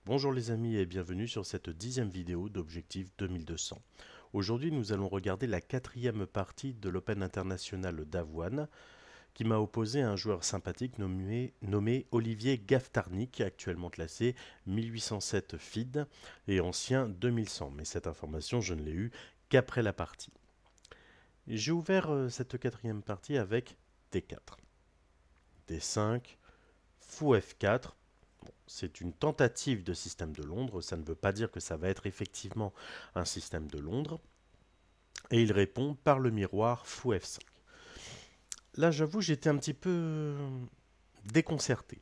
Bonjour les amis et bienvenue sur cette 10e vidéo d'Objectif 2200. Aujourd'hui nous allons regarder la 4e partie de l'Open International d'Avoine qui m'a opposé à un joueur sympathique nommé Olivier Gaftarnik, actuellement classé 1807 FID et ancien 2100. Mais cette information je ne l'ai eue qu'après la partie. J'ai ouvert cette 4e partie avec D4, D5, Fou F4. C'est une tentative de système de Londres, ça ne veut pas dire que ça va être effectivement un système de Londres. Et il répond par le miroir Fou F5. Là, j'avoue, j'étais un petit peu déconcerté.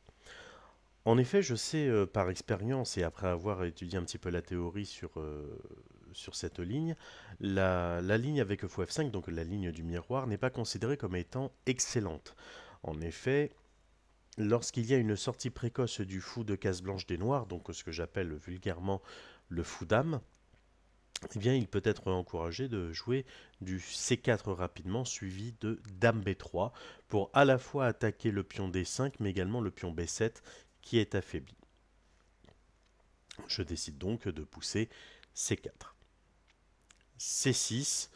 En effet, je sais par expérience et après avoir étudié un petit peu la théorie sur cette ligne, la ligne avec Fou F5, donc la ligne du miroir, n'est pas considérée comme étant excellente. En effet, lorsqu'il y a une sortie précoce du fou de case blanche des noirs, donc ce que j'appelle vulgairement le fou dame, eh bien il peut être encouragé de jouer du C4 rapidement suivi de dame B3 pour à la fois attaquer le pion D5 mais également le pion B7 qui est affaibli. Je décide donc de pousser C4. C6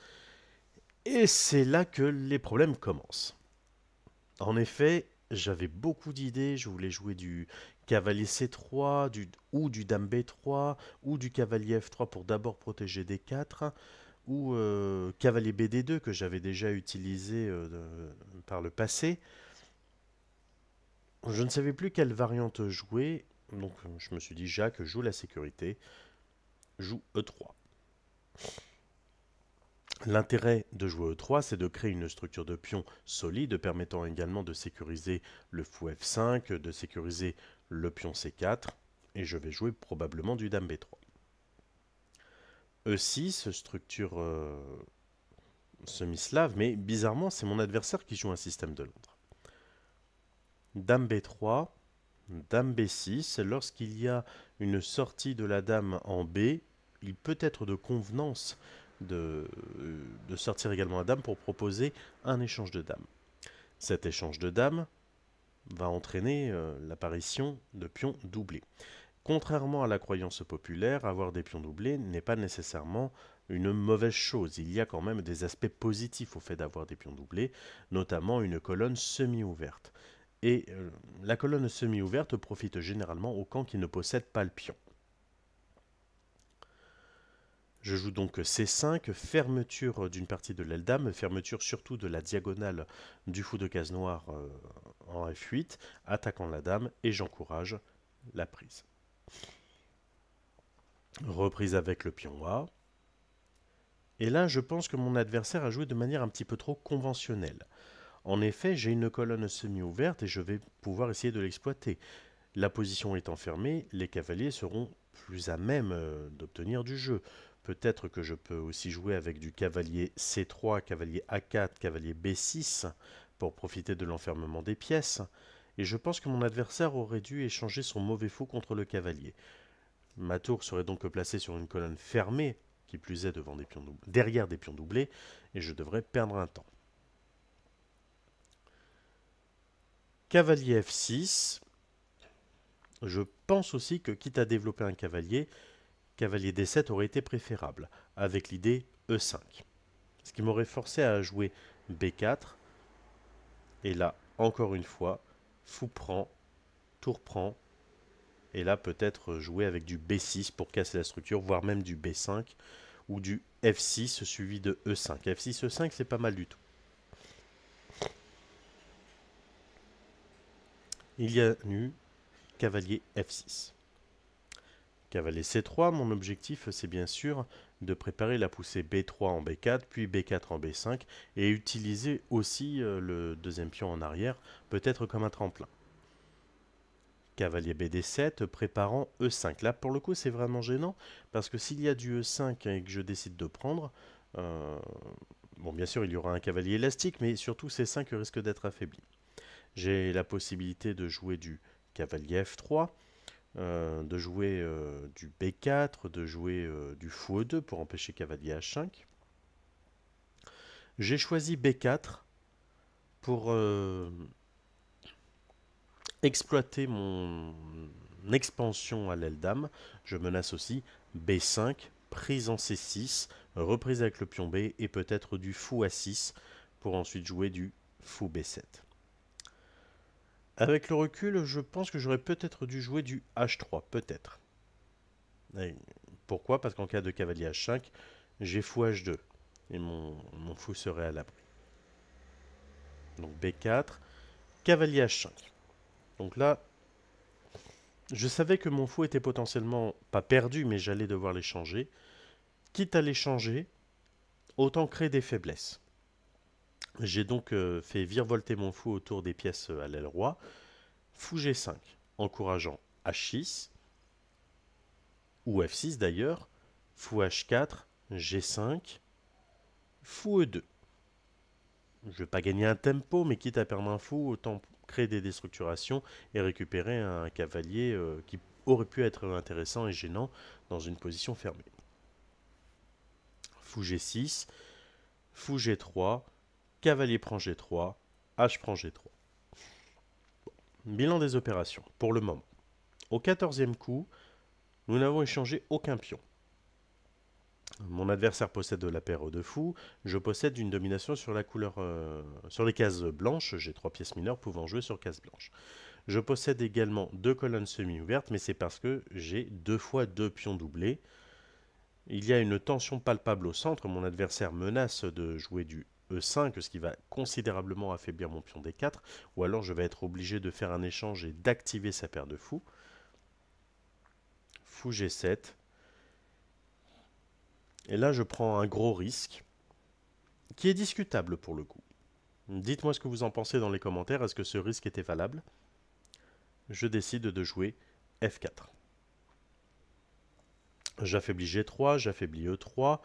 et c'est là que les problèmes commencent. En effet, j'avais beaucoup d'idées, je voulais jouer du cavalier C3, ou du dame B3, ou du cavalier F3 pour d'abord protéger D4, ou cavalier BD2 que j'avais déjà utilisé par le passé. Je ne savais plus quelle variante jouer, donc je me suis dit Jacques joue la sécurité, joue E3. L'intérêt de jouer E3, c'est de créer une structure de pion solide, permettant également de sécuriser le fou F5, de sécuriser le pion C4, et je vais jouer probablement du dame B3. E6, structure semi-slave, mais bizarrement, c'est mon adversaire qui joue un système de Londres. Dame B3, dame B6, lorsqu'il y a une sortie de la dame en B, il peut être de convenance de sortir également la dame pour proposer un échange de dames. Cet échange de dames va entraîner l'apparition de pions doublés. Contrairement à la croyance populaire, avoir des pions doublés n'est pas nécessairement une mauvaise chose. Il y a quand même des aspects positifs au fait d'avoir des pions doublés, notamment une colonne semi-ouverte. Et la colonne semi-ouverte profite généralement au camp qui ne possède pas le pion. Je joue donc C5, fermeture d'une partie de l'aile dame, fermeture surtout de la diagonale du fou de case noire en F8, attaquant la dame et j'encourage la prise. Reprise avec le pion A. Et là, je pense que mon adversaire a joué de manière un petit peu trop conventionnelle. En effet, j'ai une colonne semi-ouverte et je vais pouvoir essayer de l'exploiter. La position étant fermée, les cavaliers seront plus à même d'obtenir du jeu. Peut-être que je peux aussi jouer avec du cavalier C3, cavalier A4, cavalier B6 pour profiter de l'enfermement des pièces. Et je pense que mon adversaire aurait dû échanger son mauvais fou contre le cavalier. Ma tour serait donc placée sur une colonne fermée, qui plus est derrière des pions doublés, et je devrais perdre un temps. Cavalier F6. Je pense aussi que quitte à développer un cavalier, cavalier D7 aurait été préférable, avec l'idée E5. Ce qui m'aurait forcé à jouer B4. Et là, encore une fois, fou prend, tour prend. Et là, peut-être jouer avec du B6 pour casser la structure, voire même du B5 ou du F6 suivi de E5. F6, E5, c'est pas mal du tout. Il y a eu cavalier F6. Cavalier C3, mon objectif c'est bien sûr de préparer la poussée B3 en B4, puis B4 en B5, et utiliser aussi le deuxième pion en arrière, peut-être comme un tremplin. Cavalier BD7, préparant E5. Là pour le coup c'est vraiment gênant, parce que s'il y a du E5 et que je décide de prendre, bon bien sûr il y aura un cavalier élastique, mais surtout C5 risque d'être affaibli. J'ai la possibilité de jouer du cavalier F3, de jouer du B4, de jouer du fou E2 pour empêcher cavalier H5. J'ai choisi B4 pour exploiter expansion à l'aile dame, je menace aussi B5, prise en C6, reprise avec le pion B et peut-être du fou A6 pour ensuite jouer du fou B7. Avec le recul, je pense que j'aurais peut-être dû jouer du H3, peut-être. Pourquoi? Parce qu'en cas de cavalier H5, j'ai fou H2 et mon fou serait à l'abri. Donc B4, cavalier H5. Donc là, je savais que mon fou était potentiellement pas perdu, mais j'allais devoir les changer. Quitte à les changer, autant créer des faiblesses. J'ai donc fait virevolter mon fou autour des pièces à l'aile roi. Fou G5, encourageant H6, ou F6 d'ailleurs. Fou H4, G5, fou E2. Je ne vais pas gagner un tempo, mais quitte à perdre un fou, autant créer des déstructurations et récupérer un cavalier qui aurait pu être intéressant et gênant dans une position fermée. Fou G6, fou G3, cavalier prend G3, H prend G3. Bilan des opérations, pour le moment. Au 14e coup, nous n'avons échangé aucun pion. Mon adversaire possède la paire de fous, je possède une domination sur la couleur, sur les cases blanches, j'ai 3 pièces mineures pouvant jouer sur cases blanches. Je possède également 2 colonnes semi-ouvertes, mais c'est parce que j'ai 2 fois 2 pions doublés. Il y a une tension palpable au centre, mon adversaire menace de jouer du E5, ce qui va considérablement affaiblir mon pion D4, ou alors je vais être obligé de faire un échange et d'activer sa paire de fous. Fou G7. Et là, je prends un gros risque, qui est discutable pour le coup. Dites-moi ce que vous en pensez dans les commentaires, est-ce que ce risque était valable? Je décide de jouer F4. J'affaiblis G3, j'affaiblis E3,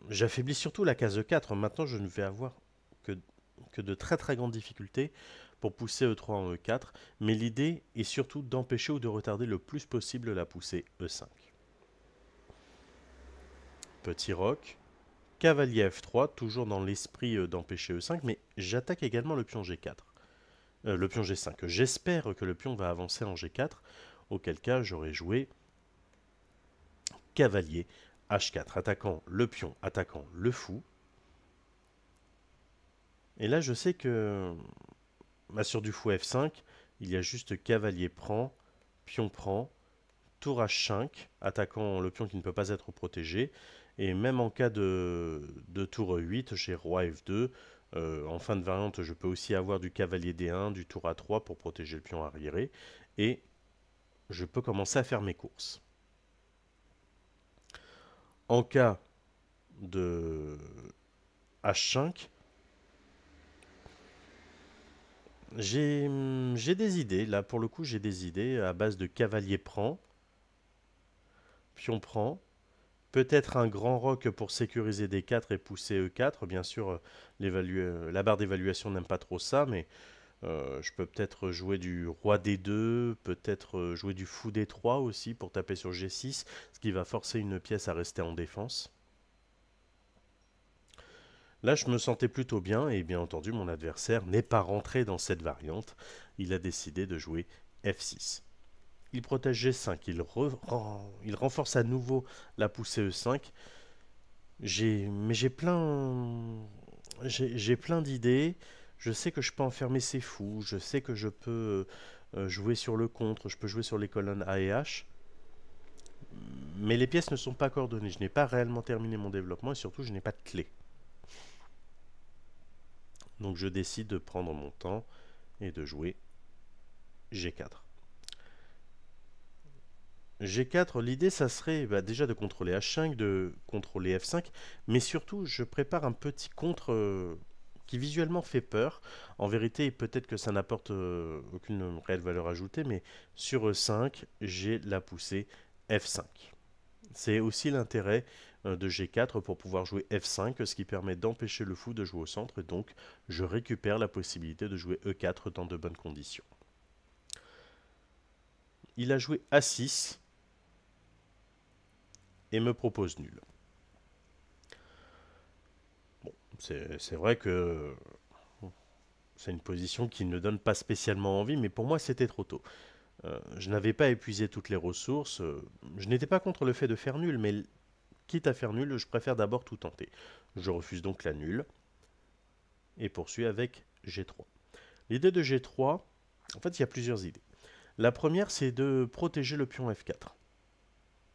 j'affaiblis surtout la case E4. Maintenant, je ne vais avoir que de très très grandes difficultés pour pousser E3 en E4, mais l'idée est surtout d'empêcher ou de retarder le plus possible la poussée E5. Petit roc, cavalier F3, toujours dans l'esprit d'empêcher E5, mais j'attaque également le pion G4. Le pion G5. J'espère que le pion va avancer en G4, auquel cas j'aurais joué cavalier H4, attaquant le pion, attaquant le fou. Et là, je sais que sur du fou F5, il y a juste cavalier prend, pion prend, tour H5, attaquant le pion qui ne peut pas être protégé. Et même en cas de tour E8, j'ai roi F2. En fin de variante, je peux aussi avoir du cavalier D1, du tour A3 pour protéger le pion arriéré. Et je peux commencer à faire mes courses. En cas de H5, j'ai des idées. Là, pour le coup, j'ai des idées à base de cavalier prend, pion prend, peut-être un grand roc pour sécuriser D4 et pousser E4. Bien sûr, la barre d'évaluation n'aime pas trop ça, mais je peux peut-être jouer du roi D2, peut-être jouer du fou D3 aussi pour taper sur G6, ce qui va forcer une pièce à rester en défense. Là, je me sentais plutôt bien et bien entendu, mon adversaire n'est pas rentré dans cette variante. Il a décidé de jouer F6. Il protège G5, il renforce à nouveau la poussée E5. Mais j'ai plein d'idées. Je sais que je peux enfermer ces fous. Je sais que je peux jouer sur le contre. Je peux jouer sur les colonnes A et H. Mais les pièces ne sont pas coordonnées. Je n'ai pas réellement terminé mon développement et surtout, je n'ai pas de clé. Donc je décide de prendre mon temps et de jouer G4. G4, l'idée, ça serait déjà de contrôler H5, de contrôler F5, mais surtout, je prépare un petit contre qui visuellement fait peur. En vérité, peut-être que ça n'apporte aucune réelle valeur ajoutée, mais sur E5, j'ai la poussée F5. C'est aussi l'intérêt de G4 pour pouvoir jouer F5, ce qui permet d'empêcher le fou de jouer au centre, et donc je récupère la possibilité de jouer E4 dans de bonnes conditions. Il a joué A6 et me propose nul. Bon, c'est vrai que c'est une position qui ne donne pas spécialement envie, mais pour moi c'était trop tôt. Je n'avais pas épuisé toutes les ressources. Je n'étais pas contre le fait de faire nul, mais quitte à faire nul, je préfère d'abord tout tenter. Je refuse donc la nulle et poursuis avec G3. L'idée de G3, en fait, il y a plusieurs idées. La première, c'est de protéger le pion F4.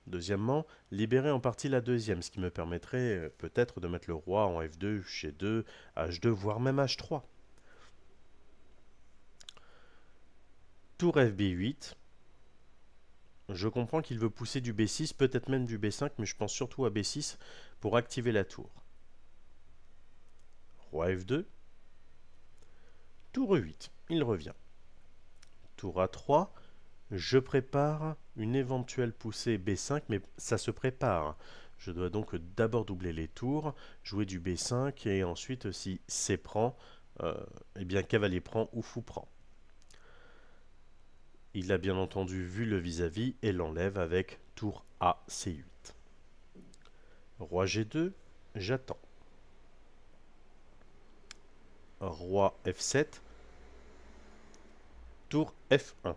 Deuxièmement, libérer en partie la deuxième, ce qui me permettrait peut-être de mettre le roi en F2, G2, H2, voire même H3. Tour FB8. Je comprends qu'il veut pousser du B6, peut-être même du B5, mais je pense surtout à B6 pour activer la tour. Roi F2. Tour E8, il revient. Tour A3, je prépare une éventuelle poussée B5, mais ça se prépare. Je dois donc d'abord doubler les tours, jouer du B5, et ensuite, si C prend, eh bien cavalier prend ou fou prend. Il a bien entendu vu le vis-à-vis et l'enlève avec tour A, C8. Roi G2, j'attends. Roi F7, tour F1.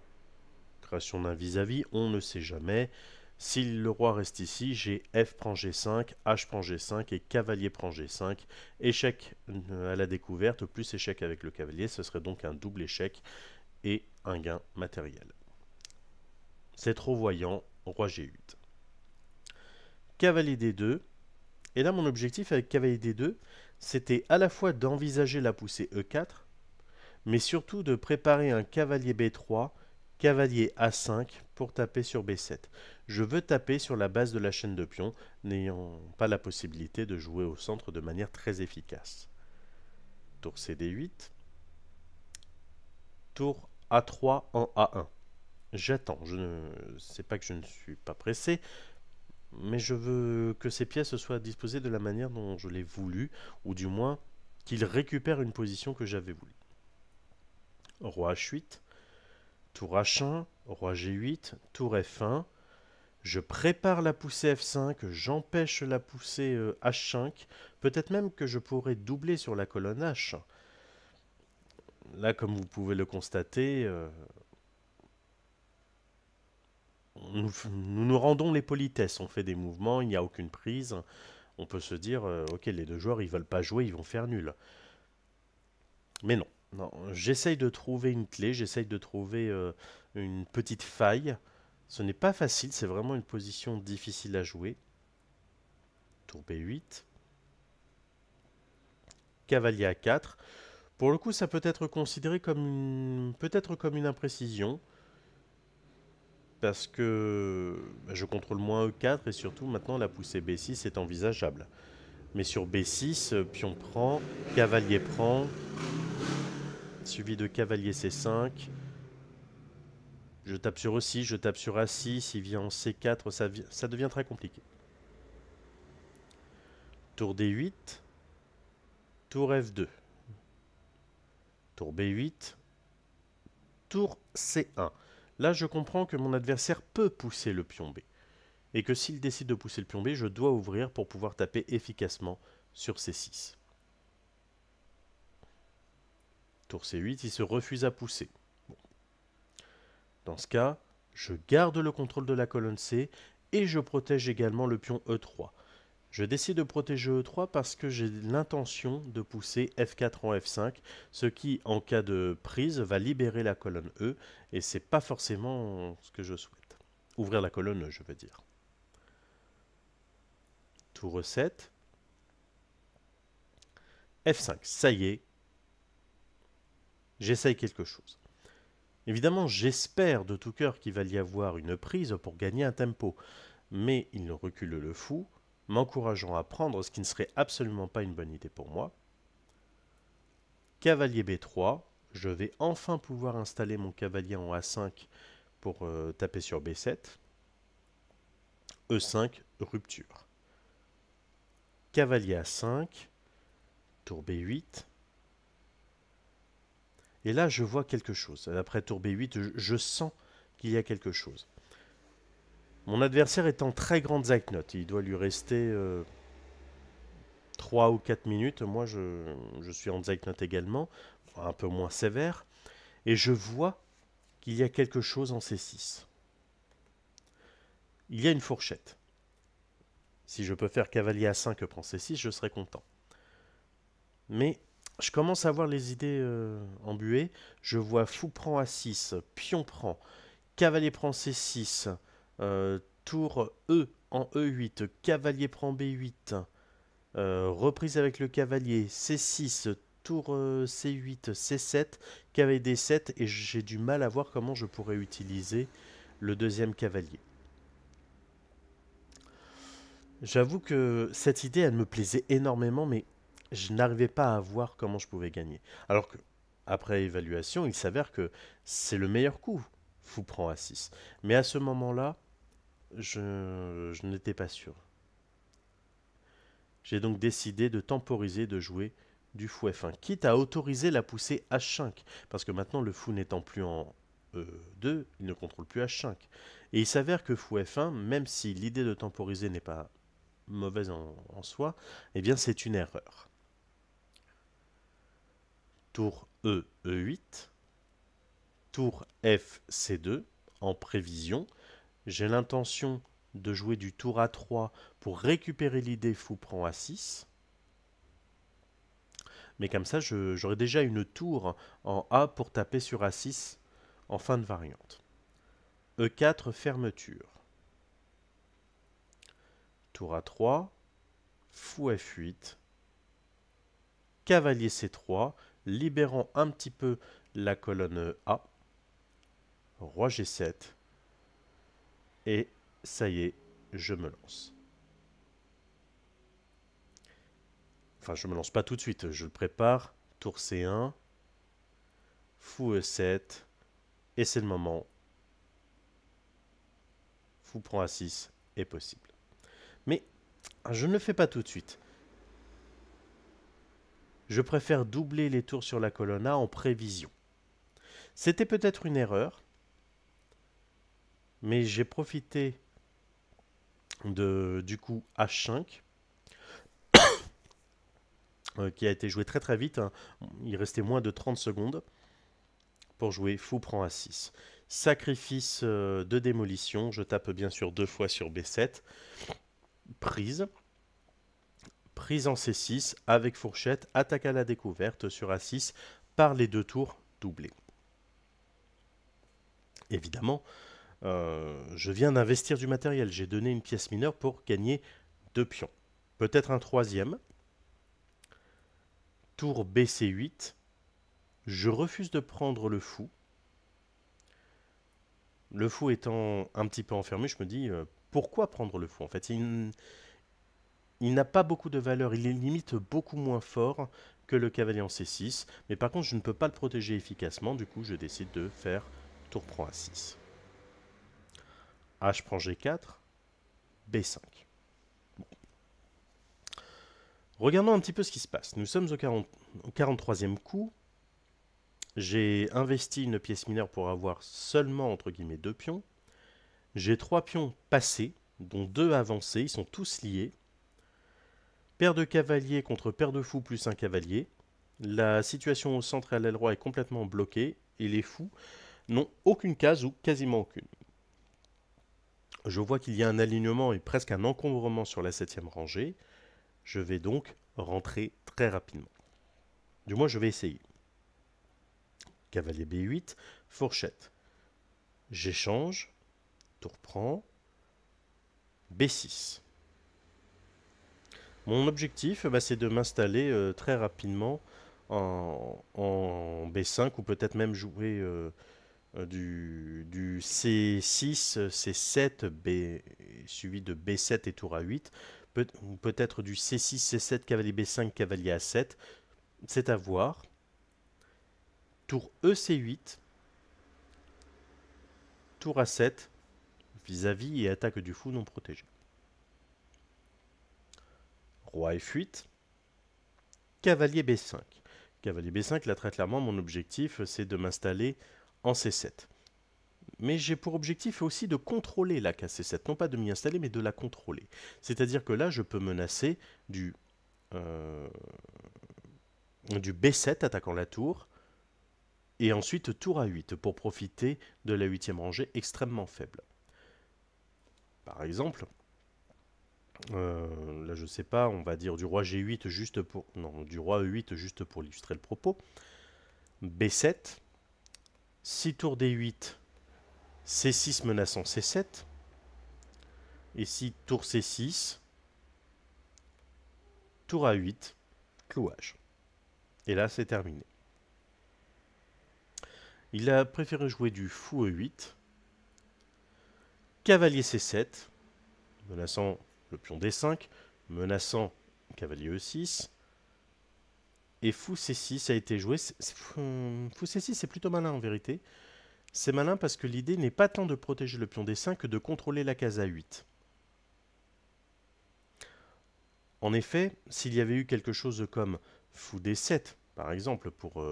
Création d'un vis-à-vis, on ne sait jamais. Si le roi reste ici, j'ai F prend G5, H prend G5 et cavalier prend G5. Échec à la découverte, plus échec avec le cavalier, ce serait donc un double échec et un gain matériel. C'est trop voyant, roi G8. Cavalier D2. Et là, mon objectif avec cavalier D2, c'était à la fois d'envisager la poussée E4, mais surtout de préparer un cavalier B3, cavalier A5 pour taper sur B7. Je veux taper sur la base de la chaîne de pions, n'ayant pas la possibilité de jouer au centre de manière très efficace. Tour CD8. Tour A3 en A1. J'attends, sais pas que je ne suis pas pressé, mais je veux que ces pièces soient disposées de la manière dont je l'ai voulu, ou du moins qu'ils récupèrent une position que j'avais voulu. Roi H8, tour H1, roi G8, tour F1. Je prépare la poussée F5, j'empêche la poussée H5. Peut-être même que je pourrais doubler sur la colonne H. Là, comme vous pouvez le constater, nous rendons les politesses. On fait des mouvements, il n'y a aucune prise. On peut se dire, ok, les deux joueurs, ils veulent pas jouer, ils vont faire nul. Mais non. Non, j'essaye de trouver une clé, j'essaye de trouver une petite faille. Ce n'est pas facile, c'est vraiment une position difficile à jouer. Tour B8. Cavalier A4. Pour le coup, ça peut être considéré comme peut-être comme une imprécision. Parce que je contrôle moins E4 et surtout maintenant la poussée B6 est envisageable. Mais sur B6, pion prend, cavalier prend, suivi de cavalier C5. Je tape sur E6, je tape sur A6, il vient en C4, ça devient très compliqué. Tour D8, tour F2, tour B8, tour C1. Là, je comprends que mon adversaire peut pousser le pion B. Et que s'il décide de pousser le pion B, je dois ouvrir pour pouvoir taper efficacement sur C6. Tour C8, il se refuse à pousser. Bon. Dans ce cas, je garde le contrôle de la colonne C et je protège également le pion E3. Je décide de protéger E3 parce que j'ai l'intention de pousser F4 en F5, ce qui, en cas de prise, va libérer la colonne E, et c'est pas forcément ce que je souhaite. Ouvrir la colonne E, je veux dire. Tour E7. F5, ça y est. J'essaye quelque chose. Évidemment, j'espère de tout cœur qu'il va y avoir une prise pour gagner un tempo, mais il recule le fou, m'encourageant à prendre ce qui ne serait absolument pas une bonne idée pour moi. Cavalier B3, je vais enfin pouvoir installer mon cavalier en A5 pour taper sur B7. E5, rupture. Cavalier A5, tour B8. Et là, je vois quelque chose. Après tour B8, je sens qu'il y a quelque chose. Mon adversaire est en très grande zeitnote. Il doit lui rester 3 ou 4 minutes, moi je suis en Zeitnote également, un peu moins sévère, et je vois qu'il y a quelque chose en C6. Il y a une fourchette. Si je peux faire cavalier A5 prend C6, je serai content. Mais je commence à avoir les idées embuées. Je vois fou prend A6, pion prend, cavalier prend C6, tour E en E8, cavalier prend B8, reprise avec le cavalier, C6, tour C8, C7, cavalier D7, et j'ai du mal à voir comment je pourrais utiliser le deuxième cavalier. J'avoue que cette idée, elle me plaisait énormément, mais je n'arrivais pas à voir comment je pouvais gagner. Alors que, après évaluation, il s'avère que c'est le meilleur coup, fou prend A6. Mais à ce moment-là, je n'étais pas sûr. J'ai donc décidé de temporiser, de jouer du fou F1, quitte à autoriser la poussée H5, parce que maintenant le fou n'étant plus en E2, il ne contrôle plus H5. Et il s'avère que fou F1, même si l'idée de temporiser n'est pas mauvaise en soi, eh bien c'est une erreur. Tour E, E8, tour F, C2, en prévision. J'ai l'intention de jouer du tour A3 pour récupérer l'idée fou prend A6. Mais comme ça, j'aurai déjà une tour en A pour taper sur A6 en fin de variante. E4, fermeture. Tour A3, fou F8, cavalier C3, libérant un petit peu la colonne A, roi G7, et ça y est, je me lance. Enfin, je me lance pas tout de suite, je le prépare, tour C1, fou E7, et c'est le moment. Fou prend A6 est possible. Mais je ne le fais pas tout de suite. Je préfère doubler les tours sur la colonne A en prévision. C'était peut-être une erreur, mais j'ai profité du coup H5, qui a été joué très très vite, hein. Il restait moins de 30 secondes pour jouer fou prend A6. Sacrifice de démolition, je tape bien sûr 2 fois sur B7, prise en C6 avec fourchette, attaque à la découverte sur A6 par les 2 tours doublés. Évidemment, je viens d'investir du matériel, j'ai donné une pièce mineure pour gagner 2 pions. Peut-être un troisième. Tour BC8, je refuse de prendre le fou. Le fou étant un petit peu enfermé, je me dis pourquoi prendre le fou? En fait, il n'a pas beaucoup de valeur, il est limite beaucoup moins fort que le cavalier en C6, mais par contre je ne peux pas le protéger efficacement, du coup je décide de faire tour prend A6. H prend G4, B5. Bon. Regardons un petit peu ce qui se passe. Nous sommes au 43e coup. J'ai investi une pièce mineure pour avoir seulement entre guillemets 2 pions. J'ai 3 pions passés, dont 2 avancés, ils sont tous liés. Paire de cavaliers contre paire de fous plus un cavalier. La situation au centre et à l'aile droite est complètement bloquée et les fous n'ont aucune case ou quasiment aucune. Je vois qu'il y a un alignement et presque un encombrement sur la 7e rangée. Je vais donc rentrer très rapidement. Du moins, je vais essayer. Cavalier B8, fourchette. J'échange, tour prend, B6. Mon objectif, c'est de m'installer très rapidement en B5 ou peut-être même jouer du C6, C7, B, suivi de B7 et tour A8, ou peut-être du C6, C7, cavalier B5, cavalier A7. C'est à voir. Tour EC8, tour A7, vis-à-vis et attaque du fou non protégé. Roi F8, cavalier B5. Cavalier B5, là très clairement, mon objectif, c'est de m'installer en C7. Mais j'ai pour objectif aussi de contrôler la case C7, non pas de m'y installer, mais de la contrôler. C'est-à-dire que là, je peux menacer du du B7 attaquant la tour, et ensuite tour A8 pour profiter de la 8e rangée extrêmement faible. Par exemple, là je sais pas, on va dire du roi G8 juste pour... Non, du roi E8 juste pour illustrer le propos. B7, 6 tours D8, C6 menaçant C7, et 6 tours C6, tour A8, clouage. Et là c'est terminé. Il a préféré jouer du fou E8, cavalier C7, menaçant le pion D5, menaçant cavalier E6, et fou C6 a été joué. Fou C6 c'est plutôt malin en vérité. C'est malin parce que l'idée n'est pas tant de protéger le pion D5 que de contrôler la case A8. En effet, s'il y avait eu quelque chose comme fou D7, par exemple, pour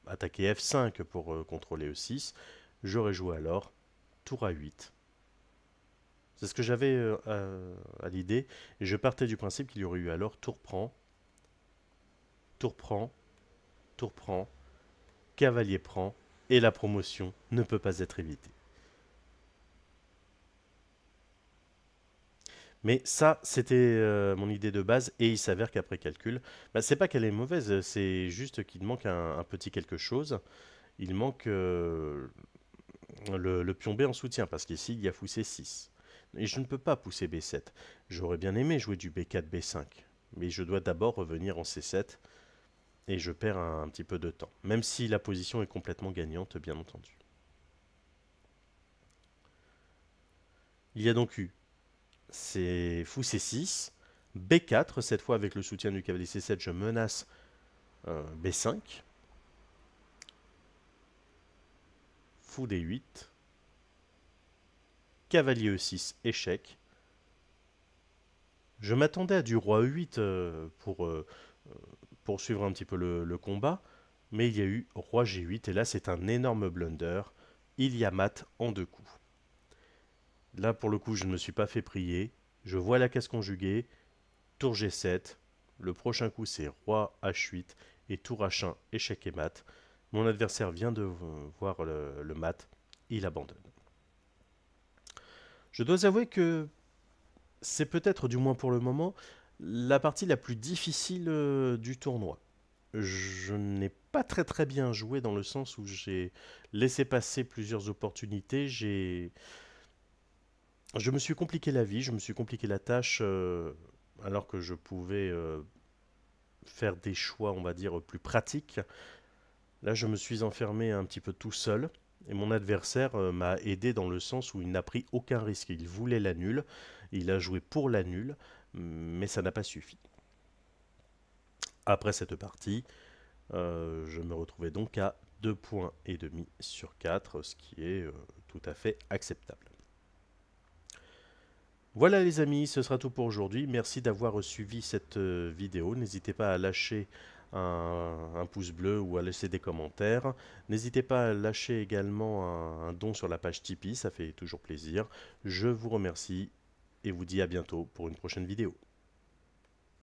attaquer F5 pour contrôler E6, j'aurais joué alors tour A8. C'est ce que j'avais à l'idée, et je partais du principe qu'il y aurait eu alors tour prend, tour prend, tour prend, cavalier prend, et la promotion ne peut pas être évitée. Mais ça, c'était mon idée de base, et il s'avère qu'après calcul, c'est pas qu'elle est mauvaise, c'est juste qu'il manque un petit quelque chose. Il manque le pion B en soutien, parce qu'ici, il y a fou C6. Et je ne peux pas pousser B7. J'aurais bien aimé jouer du B4, B5, mais je dois d'abord revenir en C7, et je perds un petit peu de temps, même si la position est complètement gagnante, bien entendu. Il y a donc eu c'est fou C6, B4, cette fois avec le soutien du cavalier C7, je menace B5, fou D8, cavalier E6, échec. Je m'attendais à du roi E8 pour poursuivre un petit peu le combat, mais il y a eu roi G8, et là c'est un énorme blunder. Il y a mat en 2 coups. Là, pour le coup, je ne me suis pas fait prier. Je vois la case conjuguée, tour G7. Le prochain coup, c'est roi H8 et tour H1, échec et mat. Mon adversaire vient de voir le mat. Il abandonne. Je dois avouer que c'est peut-être, du moins pour le moment, la partie la plus difficile du tournoi. Je n'ai pas très bien joué dans le sens où j'ai laissé passer plusieurs opportunités. Je me suis compliqué la vie, je me suis compliqué la tâche alors que je pouvais faire des choix, on va dire, plus pratiques. Là, je me suis enfermé un petit peu tout seul et mon adversaire m'a aidé dans le sens où il n'a pris aucun risque. Il voulait la nulle, il a joué pour la nulle, mais ça n'a pas suffi. Après cette partie, je me retrouvais donc à 2,5 points sur 4, ce qui est tout à fait acceptable. Voilà les amis, ce sera tout pour aujourd'hui. Merci d'avoir suivi cette vidéo. N'hésitez pas à lâcher un pouce bleu ou à laisser des commentaires. N'hésitez pas à lâcher également un don sur la page Tipeee, ça fait toujours plaisir. Je vous remercie et vous dis à bientôt pour une prochaine vidéo.